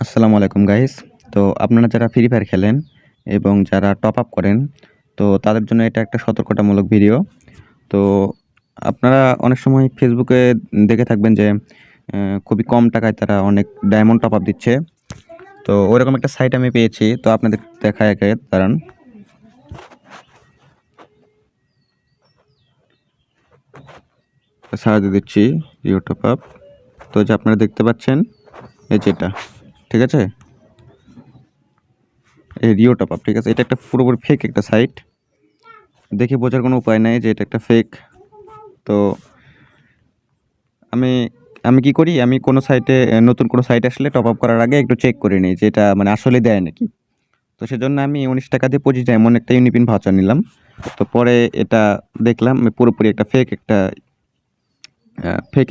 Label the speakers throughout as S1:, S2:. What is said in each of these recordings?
S1: আসসালামু আলাইকুম গাইস। তো আপনারা যারা ফ্রি ফায়ার খেলেন এবং যারা টপ আপ করেন, তো তাদের জন্য এটা একটা সতর্কতামূলক ভিডিও। তো আপনারা অনেক সময় ফেসবুকে দেখে থাকবেন যে খুবই কম টাকায় তারা অনেক ডায়মন্ড টপ আপ দিচ্ছে। তো ওইরকম একটা সাইট আমি পেয়েছি, তো আপনাদের দেখায় একে দাঁড়ান। সাহায্য দিচ্ছি রিও টপ আপ। তো যে আপনারা দেখতে পাচ্ছেন এই যেটা, ঠিক আছে, এই রিও টপ আপ, ঠিক আছে। এটা একটা পুরোপুরি ফেক একটা সাইট, দেখে বোঝার কোনো উপায় নাই যে এটা একটা ফেক। তো আমি আমি কি করি, আমি কোনো সাইটে নতুন কোনো সাইট আসলে টপ আপ করার আগে একটু চেক করে নিই যে এটা মানে আসলে দেয় নাকি। তো সেজন্য আমি 19 টাকা দিয়ে 25 ডায়মন্ড একটা ইউনিপিন ভাউচার নিলাম। তো পরে এটা দেখলাম পুরোপুরি একটা ফেক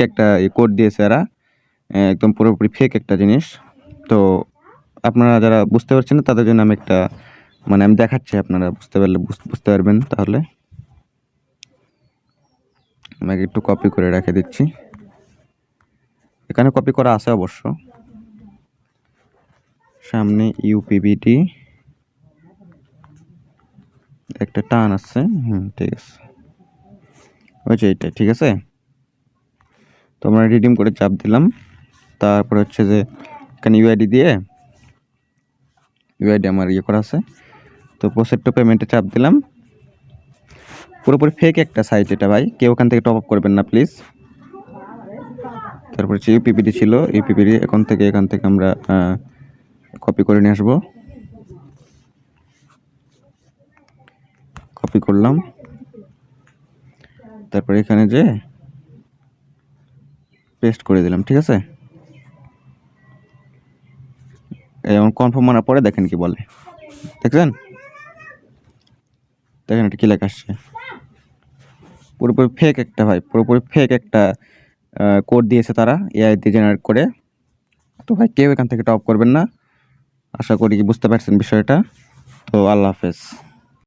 S1: একটা কোড দিয়েছে এরা, একদম পুরোপুরি ফেক একটা জিনিস। তো আপনারা যারা বুঝতে পারছেন না তাদের জন্য আমি একটা মানে আমি দেখাচ্ছি, আপনারা বুঝতে পারলে বুঝতে পারবেন। তাহলে আমাকে একটু কপি করে রেখে দিচ্ছি, এখানে কপি করা আছে অবশ্য। সামনে ইউপিবিটি একটা টান আছে, ঠিক আছে, ওই যে এইটা, ঠিক আছে। তো আমরা রিডিম করে চাপ দিলাম, তারপর হচ্ছে যে এখানে ইউআইডি দিয়ে, ইউআইডি আমার করা আছে। তো প্রসেড টু পেমেন্টে চাপ দিলাম। পুরোপুরি ফেক একটা সাইট এটা ভাই, কেউ ওখান থেকে টপ আপ করবেন না প্লিজ। তারপর হচ্ছে ইউপিপিডি ছিল, ইউপিপিডি এখান থেকে আমরা কপি করে নিয়ে আসবো। কপি করলাম, তারপর এখানে যে পেস্ট করে দিলাম, ঠিক আছে। এবং কনফার্ম মারার পরে দেখেন কি বলে, দেখছেন, দেখেন এটা কি লেখা আসছে। পুরোপুরি ফেক একটা ভাই, পুরোপুরি ফেক একটা কোড দিয়েছে তারা এআই দিয়ে জেনারেট করে। তো ভাই কেউ এখান থেকে টপ করবেন না। আশা করি কি বুঝতে পারছেন বিষয়টা। তো আল্লাহ হাফেজ।